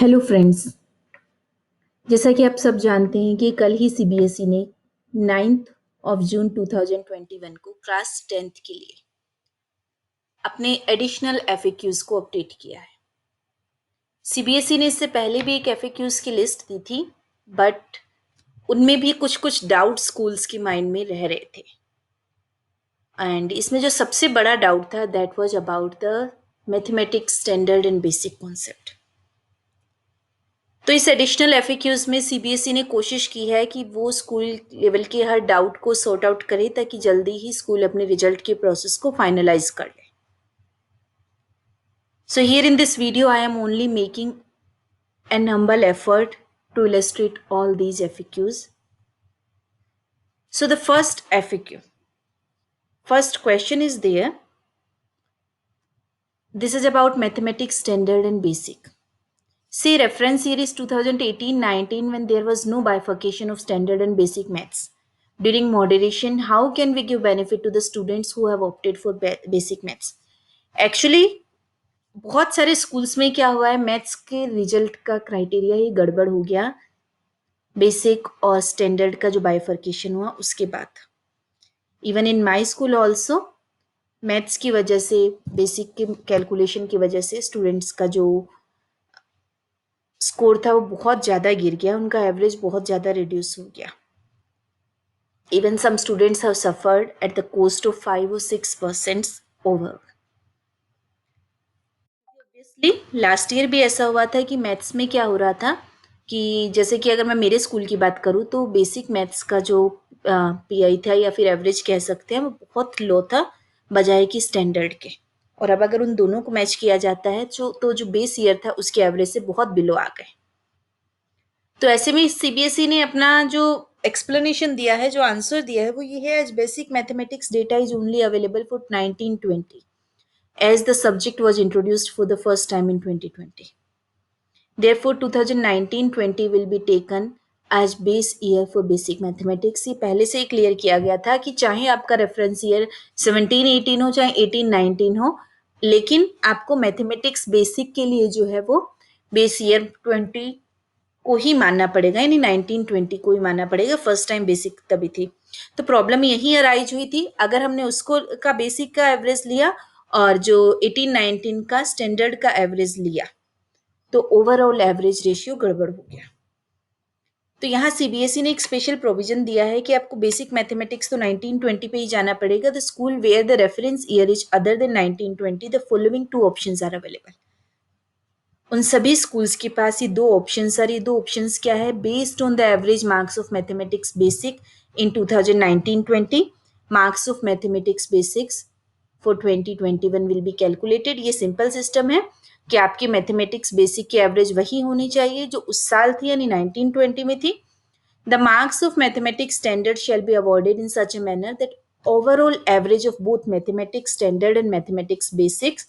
Hello friends. जैसा कि आप सब जानते हैं कि कल ही सीबीएसई ने 9 जून 2021 को क्लास 10th के लिए अपने एडिशनल एफएक्यूज को अपडेट किया है। सीबीएसई ने इससे पहले भी एक एफएक्यूज की लिस्ट दी थी, बट उनमें भी कुछ कुछ डाउट स्कूल्स के माइंड में रह रहे थे। एंड इसमें जो सबसे बड़ा डाउट था that was about the mathematics standard and basic concept. तो इस एडिशनल एफएक्यूज में सीबीएसई ने कोशिश की है कि वो स्कूल लेवल के हर डाउट को सॉर्ट आउट करे ताकि जल्दी ही स्कूल अपने रिजल्ट के प्रोसेस को फाइनलाइज कर ले। So here in this video I am only making an humble effort to illustrate all these FAQs. So the first FAQ, first question is there. This is about mathematics standard and basic. Say reference year is 2018-19 when there was no bifurcation of standard and basic maths. During moderation, how can we give benefit to the students who have opted for basic maths? Actually, बहुत सारे schools में क्या हुआ है, maths के result का criteria ही गड़बड़ हो गया बेसिक और स्टैंडर्ड का जो बाइफर्केशन हुआ उसके बाद। Even in my school also maths की वजह से, बेसिक के कैलकुलेशन की वजह से स्टूडेंट्स का जो स्कोर था वो बहुत ज़्यादा गिर गया, उनका एवरेज बहुत ज़्यादा रिड्यूस हो गया। Even some students have suffered at the cost of 5 or 6% over. Obviously last year भी ऐसा हुआ था कि मैथ्स में क्या हो रहा था कि जैसे कि अगर मैं मेरे स्कूल की बात करूँ तो बेसिक मैथ्स का जो पीआई था या फिर एवरेज कह सकते हैं वो बहुत लो था बजाय कि स्टैंडर्ड के। और अब अगर उन दोनों को मैच किया जाता है जो बेस ईयर था उसके एवरेज से बहुत बिलो आ गए। तो ऐसे में सीबीएसई ने अपना जो एक्सप्लेनेशन दिया है, जो आंसर दिया है वो ये है, as basic mathematics data is only available for 1920 as the subject was introduced for the first time in 2020. Therefore 2019-20 will be taken as base year for basic mathematics. ये पहले से ही क्लियर किया गया था कि चाहे आपका रेफरेंस ईयर 17-18 हो चाहे 18-19 हो, लेकिन आपको मैथमेटिक्स बेसिक के लिए जो है वो बेस ईयर 20 को ही मानना पड़ेगा, यानी 1920 को ही मानना पड़ेगा। फर्स्ट टाइम बेसिक तभी थी। तो प्रॉब्लम यही अराइज हुई थी, अगर हमने उसको का बेसिक का एवरेज लिया और जो 18-19 का स्टैंडर्ड का एवरेज लिया तो ओवरऑल एवरेज रेशियो गड़बड़ हो गया। तो यहाँ सीबीएसई ने एक स्पेशल प्रोविजन दिया है कि आपको बेसिक मैथमेटिक्स तो 1920 पे ही जाना पड़ेगा। The school where the reference year is other than 1920 the following 2 options are available. उन सभी स्कूल्स के पास ये 2 ऑप्शंस है। ये 2 ऑप्शंस क्या है? Based on the average marks of mathematics basic in 2019-20, marks of mathematics basics for 2021 will be calculated. ये simple system है कि आपकी मैथमेटिक्स बेसिक की एवरेज वही होनी चाहिए जो उस साल थी, यानी 1920 में थी। The marks of mathematics standard shall be awarded in such a manner that overall average of both mathematics standard and mathematics basics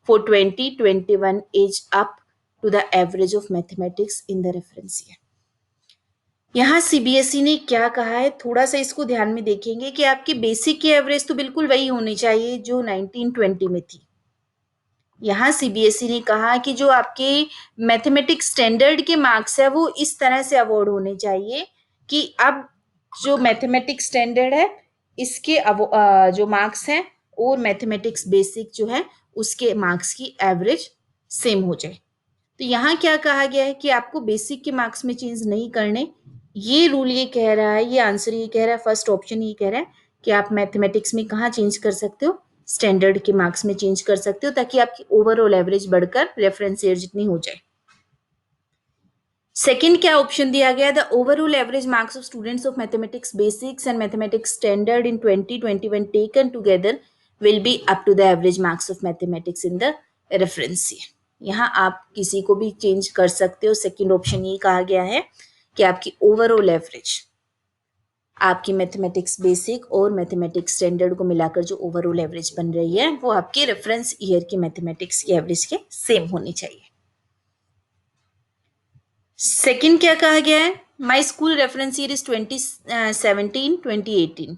for 2021 is up to the average of mathematics in the reference year. यहाँ CBSE ने क्या कहा है, थोड़ा सा इसको ध्यान में देखेंगे कि आपकी बेसिक की एवरेज तो बिल्कुल वही होनी चाहिए जो 1920 में थी। यहाँ सीबीएसई ने कहा कि जो आपके मैथमेटिक्स स्टैंडर्ड के मार्क्स है वो इस तरह से अवॉर्ड होने चाहिए कि अब जो मैथमेटिक्स स्टैंडर्ड है इसके जो मार्क्स हैं और मैथमेटिक्स बेसिक जो है उसके मार्क्स की एवरेज सेम हो जाए। तो यहाँ क्या कहा गया है कि आपको बेसिक के मार्क्स में चेंज नहीं करने। ये रूल ये कह रहा है, ये आंसर ये कह रहा है, फर्स्ट ऑप्शन ये कह रहा है कि आप मैथमेटिक्स में कहाँ चेंज कर सकते हो, स्टैंडर्ड के मार्क्स में चेंज कर सकते हो ताकि आपकी ओवरऑल एवरेज बढ़कर रेफरेंस ईयर जितनी हो जाए। सेकंड क्या ऑप्शन दिया गया? The overall average marks of students of mathematics basics and mathematics standard in 2021 taken together will be up to the average marks of mathematics in the reference year. यहाँ आप किसी को भी चेंज कर सकते हो। सेकंड ऑप्शन ये कहा गया है कि आपकी ओवरऑल एवरेज, आपकी मैथमेटिक्स बेसिक और मैथमेटिक्स स्टैंडर्ड को मिलाकर जो ओवरऑल एवरेज बन रही है वो आपके रेफरेंस ईयर की मैथमेटिक्स की एवरेज के सेम होनी चाहिए। सेकंड क्या कहा गया है? My school reference year is 2017-2018.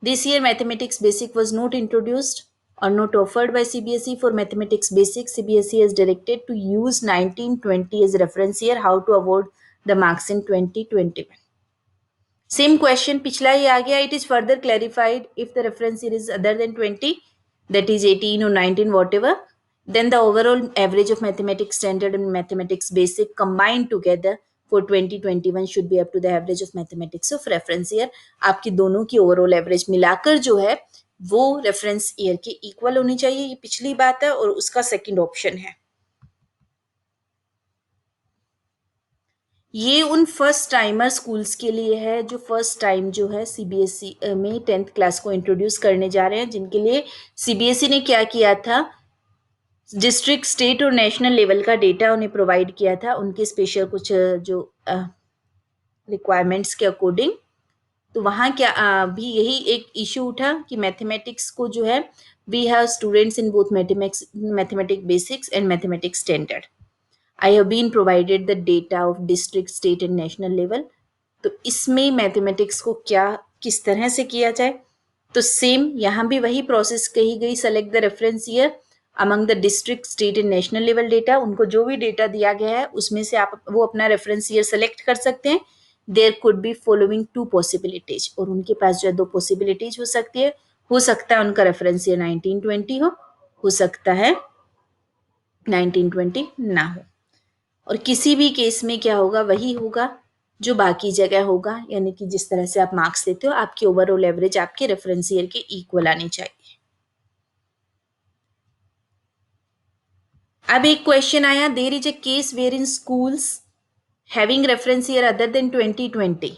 This year mathematics basic was not introduced or not offered by CBSE for mathematics basics, CBSE has directed to use 1920 as reference year. How to award the marks in 2021? Same question पिछला ही आ गया. It is further clarified if the reference year is other than 20, that is 18 or 19, whatever, then the overall average of mathematics standard and mathematics basic combined together for 2021 should be up to the average of mathematics of reference year. आपकी दोनों की overall average मिलाकर जो है वो reference year के equal होनी चाहिए. ये पिछली बात है और उसका second option है. ये उन फर्स्ट टाइमर स्कूल्स के लिए है जो फर्स्ट टाइम जो है सीबीएसई में 10th क्लास को इंट्रोड्यूस करने जा रहे हैं, जिनके लिए सीबीएसई ने क्या किया था, डिस्ट्रिक्ट, स्टेट और नेशनल लेवल का डेटा उन्हें प्रोवाइड किया था उनके स्पेशल कुछ जो रिक्वायरमेंट्स के अकॉर्डिंग. तो वहाँ क्या भी यही एक इशू उठा कि मैथमेटिक्स को जो है we have students in both mathematics basics and mathematics standard. I have been provided the data of district, state and national level. तो इसमें मैथमेटिक्स को क्या किस तरह से किया जाए, तो सेम यहाँ भी वही प्रोसेस कही गई. Select the reference year among the district, state and national level data. उनको जो भी डेटा दिया गया है उसमें से आप वो अपना रेफरेंस ईयर सेलेक्ट कर सकते हैं. There could be following 2 possibilities, और उनके पास जो है 2 पॉसिबिलिटीज हो सकती है. हो सकता है उनका रेफरेंस ईयर 1920 हो सकता है 1920 ना हो. और किसी भी केस में क्या होगा, वही होगा जो बाकी जगह होगा, यानी कि जिस तरह से आप मार्क्स देते हो आपकी ओवरऑल एवरेज आपके रेफरेंस ईयर के इक्वल आनी चाहिए. अब एक क्वेश्चन आया, there is a case where in schools having reference year other than 2020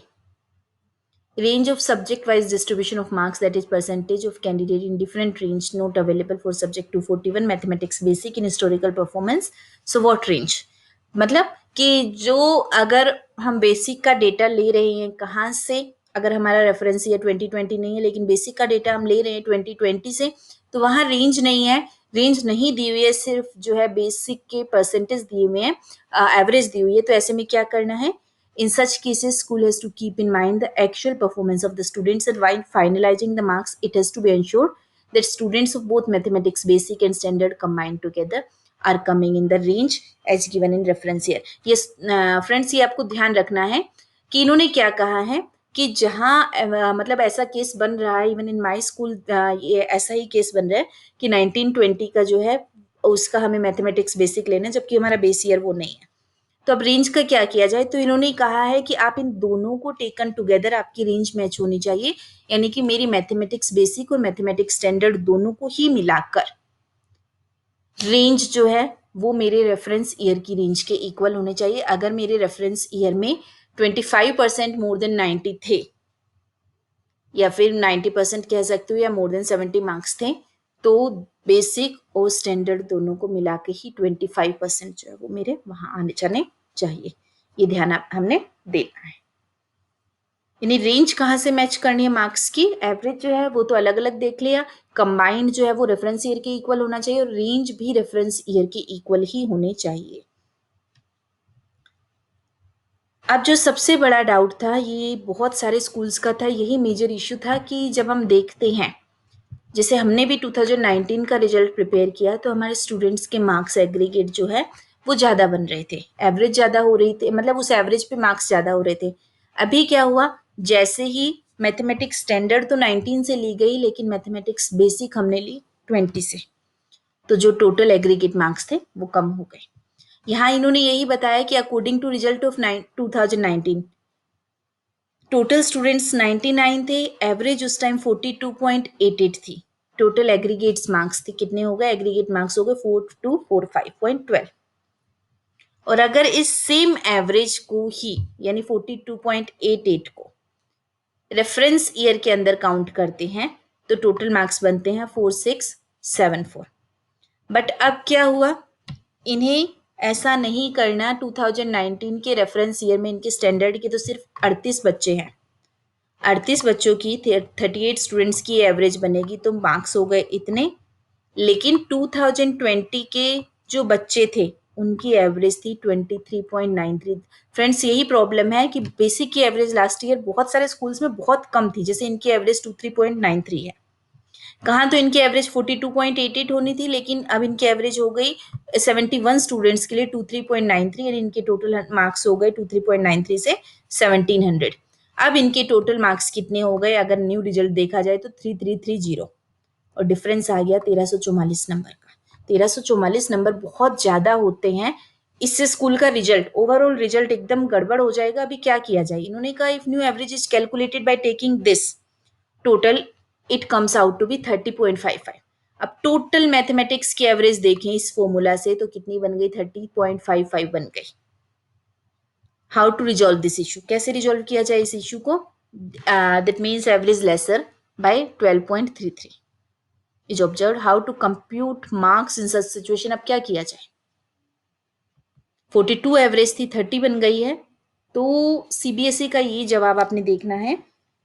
range of subject wise distribution of marks, that is percentage of candidate in different range not available for subject 241 mathematics basic in historical performance. So what range, मतलब कि जो अगर हम basic का data ले रहे हैं कहाँ से, अगर हमारा रेफरेंस ईयर 2020 नहीं है लेकिन बेसिक का डेटा हम ले रहे हैं 2020 से, तो वहाँ रेंज नहीं है. रेंज नहीं दी हुई है, सिर्फ जो है बेसिक के परसेंटेज दिए हुए हैं, एवरेज दी हुई है. तो ऐसे में क्या करना है, in such cases, school has to keep in mind the actual performance of the students, and while finalizing the marks, it has to be ensured that students of both mathematics basic and standard combined together are coming in the range as given in reference year. Yes, friends, ये आपको ध्यान रखना है कि इन्होंने क्या कहा है कि जहाँ मतलब ऐसा केस बन रहा है, इवन इन माई स्कूल ये ऐसा ही केस बन रहा है कि 1920 का जो है उसका हमें मैथमेटिक्स बेसिक लेना है, जबकि हमारा बेस ईयर वो नहीं है. तो अब रेंज का क्या किया जाए, तो इन्होंने कहा है कि आप इन दोनों को टेकन टुगेदर आपकी रेंज मैच होनी चाहिए, यानी कि मेरी मैथमेटिक्स बेसिक और मैथमेटिक्स स्टैंडर्ड दोनों को ही मिलाकर रेंज जो है वो मेरे रेफरेंस ईयर की रेंज के इक्वल होने चाहिए. अगर मेरे रेफरेंस ईयर में 25% मोर देन 90 थे, या फिर 90% कह सकते हो, या मोर देन 70 मार्क्स थे, तो बेसिक और स्टैंडर्ड दोनों को मिला के ही 25% जो है वो मेरे वहां आने जाने चाहिए. ये ध्यान हमने देना है. यानी रेंज कहाँ से मैच करनी है मार्क्स की, एवरेज जो है वो तो अलग अलग देख लिया, कंबाइंड जो है वो रेफरेंस ईयर के इक्वल होना चाहिए, और रेंज भी रेफरेंस ईयर के इक्वल ही होने चाहिए. अब जो सबसे बड़ा डाउट था, ये बहुत सारे स्कूल्स का था, यही मेजर इश्यू था कि जब हम देखते हैं, जैसे हमने भी 2019 का रिजल्ट प्रिपेयर किया, तो हमारे स्टूडेंट्स के मार्क्स एग्रीगेट जो है वो ज़्यादा बन रहे थे, एवरेज ज़्यादा हो रही थी, मतलब उस एवरेज पे मार्क्स ज़्यादा हो रहे थे. अभी क्या हुआ, जैसे ही मैथमेटिक्स स्टैंडर्ड तो 19 से ली गई, लेकिन मैथमेटिक्स बेसिक हमने ली 20 से, तो जो टोटल एग्रीगेट मार्क्स थे वो कम हो गए. यहाँ इन्होंने यही बताया कि according to result of 2019 total students 99 थे, एवरेज उस टाइम 42.88 थी. टोटल एग्रीगेट्स मार्क्स थे, कितने हो गए, एग्रीगेट मार्क्स हो गए 4245.12. और अगर इस सेम एवरेज को ही, यानी 42.88 को रेफरेंस ईयर के अंदर काउंट करते हैं, तो टोटल मार्क्स बनते हैं 4674. बट अब क्या हुआ, इन्हें ऐसा नहीं करना. 2019 के रेफरेंस ईयर में इनके स्टैंडर्ड के तो सिर्फ 38 बच्चे हैं, 38 बच्चों की 38 स्टूडेंट्स की एवरेज बनेगी, तो मार्क्स हो गए इतने. लेकिन 2020 के जो बच्चे थे उनकी एवरेज थी 23.93. फ्रेंड्स, यही प्रॉब्लम है कि बेसिक की एवरेज लास्ट ईयर बहुत सारे स्कूल्स में बहुत कम थी, जैसे इनकी एवरेज 23.93 है. कहाँ तो इनकी एवरेज 42.88 होनी थी, लेकिन अब इनकी एवरेज हो गई 71 स्टूडेंट्स के लिए 23.93, और इनके टोटल मार्क्स हो गए 23.93 से 1700। अब इनके टोटल मार्क्स कितने हो गए अगर न्यू रिजल्ट देखा जाए तो 3330, और डिफरेंस आ गया 1344 नंबर का। 1344 नंबर बहुत ज्यादा होते हैं। इससे स्कूल का रिजल्ट, ओवरऑल रिजल्ट एकदम गड़बड़ हो जाएगा। अभी क्या किया जाए, इन्होंने कहा if new average is calculated by taking this total it comes out to be 30.55। अब टोटल मैथमेटिक्स की एवरेज देखें इस फॉर्मूला से तो कितनी बन गई, 30.55 बन गई। How to resolve this issue, कैसे रिजॉल्व किया जाए इस इशू को, that means average lesser by 12.33 is observe. How to compute marks in such situation, अब क्या किया जाए, 42 एवरेज थी 30 बन गई है। तो सीबीएसई का ये जवाब आपने देखना है।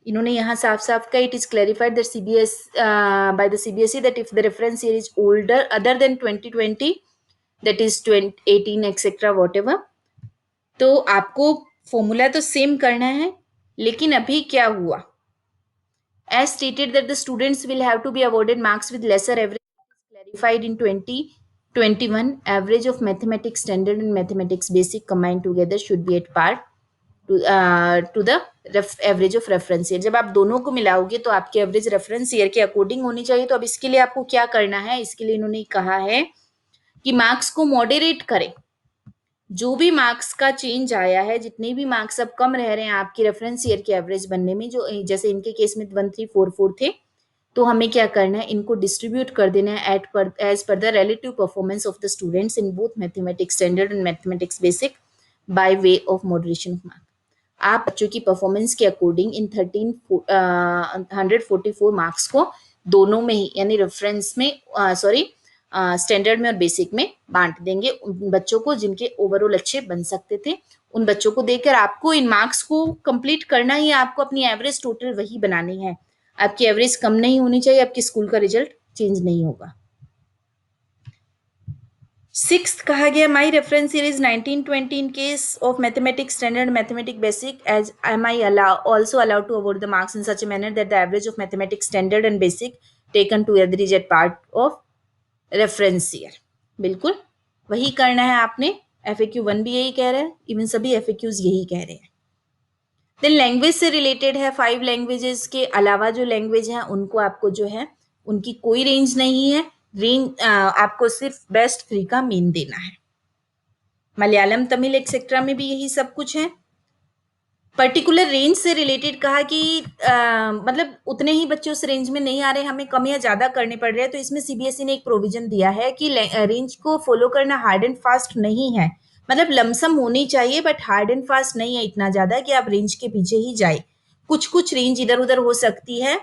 इन्होंने यहाँ साफ साफ का it is clarified that CBS by the CBSE that if the reference year is older other than 2020 that is 2018 etcetera what ever, तो आपको फॉर्मूला तो सेम करना है। लेकिन अभी क्या हुआ, as stated that the students will have to be awarded marks with lesser average clarified in 2021, average of mathematics standard and mathematics basic combined together should be at par to the average of reference year। जब आप दोनों को मिलाओगे तो आपकी average reference year के according होनी चाहिए। तो अब इसके लिए आपको क्या करना है, इसके लिए इन्होंने कहा है कि मार्क्स को मॉडरेट करें। जो भी मार्क्स का चेंज आया है, जितने भी मार्क्स अब कम रह रहे हैं आपकी रेफरेंस ईयर के एवरेज बनने में, जो जैसे इनके केस में 1344 थे, तो हमें क्या करना है, इनको डिस्ट्रीब्यूट कर देना है as per the relative performance of the students in both mathematics standard and mathematics basic by way of moderation of marks. आप बच्चों की परफॉर्मेंस के अकॉर्डिंग इन 144 मार्क्स को दोनों में ही, यानी रेफरेंस में सॉरी स्टैंडर्ड में और बेसिक में बांट देंगे उन बच्चों को जिनके ओवरऑल अच्छे बन सकते थे। उन बच्चों को देकर आपको इन मार्क्स को कंप्लीट करना ही, आपको अपनी एवरेज टोटल वही बनानी है। आपकी एवरेज कम नहीं होनी चाहिए, आपके स्कूल का रिजल्ट चेंज नहीं होगा। सिक्स्थ कहा गया my reference year is 1920 in case of mathematics standard mathematics basic as M I also allowed to award the marks in such a manner that the average of mathematics standard and basic taken together is at part of reference year. बिल्कुल वही करना है आपने। FAQ 1 भी यही कह रहा है, इवन सभी FAQs यही कह रहे हैं। देन लैंग्वेज से रिलेटेड है, 5 लैंग्वेजेस के अलावा जो लैंग्वेज है उनको आपको जो है उनकी कोई रेंज नहीं है। रेंज आपको सिर्फ बेस्ट 3 का मीन देना है। मलयालम, तमिल एक्सेट्रा में भी यही सब कुछ है। पर्टिकुलर रेंज से रिलेटेड कहा कि मतलब उतने ही बच्चे उस रेंज में नहीं आ रहे, हमें कम या ज्यादा करने पड़ रहे हैं, तो इसमें सीबीएसई ने एक प्रोविजन दिया है कि रेंज को फॉलो करना हार्ड एंड फास्ट नहीं है। मतलब लमसम होनी चाहिए बट हार्ड एंड फास्ट नहीं है इतना ज्यादा कि आप रेंज के पीछे ही जाए। कुछ कुछ रेंज इधर उधर हो सकती है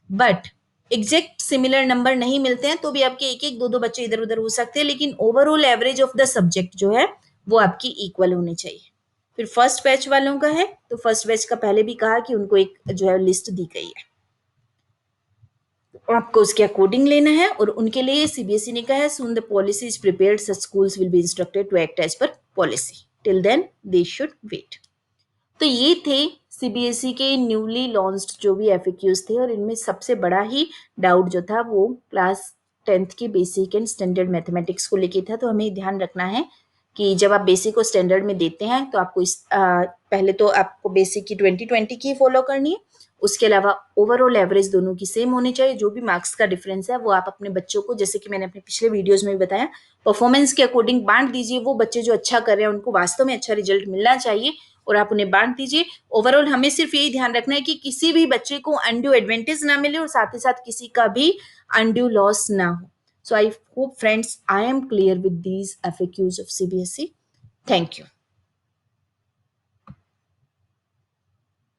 बट एग्जैक्ट सिमिलर नंबर नहीं मिलते हैं, तो भी आपके एक एक दो दो बच्चे इधर उधर हो सकते हैं, लेकिन overall average of the subject जो है वो आपकी इक्वल होनी चाहिए। फिर फर्स्ट बैच वालों का है, तो फर्स्ट बैच का पहले भी कहा कि उनको एक जो है लिस्ट दी गई है, आपको उसके अकॉर्डिंग लेना है। और उनके लिए सीबीएसई ने कहा है soon the policy is prepared such schools will be instructed to act as per policy, till then they should wait. तो ये थे सीबीएसई के न्यूली लॉन्च्ड जो भी एफएक्यूज थे, और इनमें सबसे बड़ा ही डाउट जो था वो क्लास 10th के बेसिक एंड स्टैंडर्ड मैथमेटिक्स को लेके था। तो हमें ध्यान रखना है कि जब आप बेसिक और स्टैंडर्ड में देते हैं तो आपको पहले तो आपको बेसिक की 2020 की फॉलो करनी है, उसके अलावा ओवरऑल एवरेज दोनों की सेम होनी चाहिए। जो भी मार्क्स का डिफरेंस है वो आप अपने बच्चों को, जैसे कि मैंने अपने पिछले वीडियोज में भी बताया, परफॉर्मेंस के अकॉर्डिंग बांट दीजिए। वो बच्चे जो अच्छा कर रहे हैं उनको वास्तव में अच्छा रिजल्ट मिलना चाहिए और आप उन्हें बांट दीजिए। ओवरऑल हमें सिर्फ यही ध्यान रखना है कि किसी भी बच्चे को अनड्यू एडवांटेज ना मिले और साथ ही साथ किसी का भी अनड्यू लॉस ना हो। So I hope friends I am clear with these FAQs of CBSE. Thank you.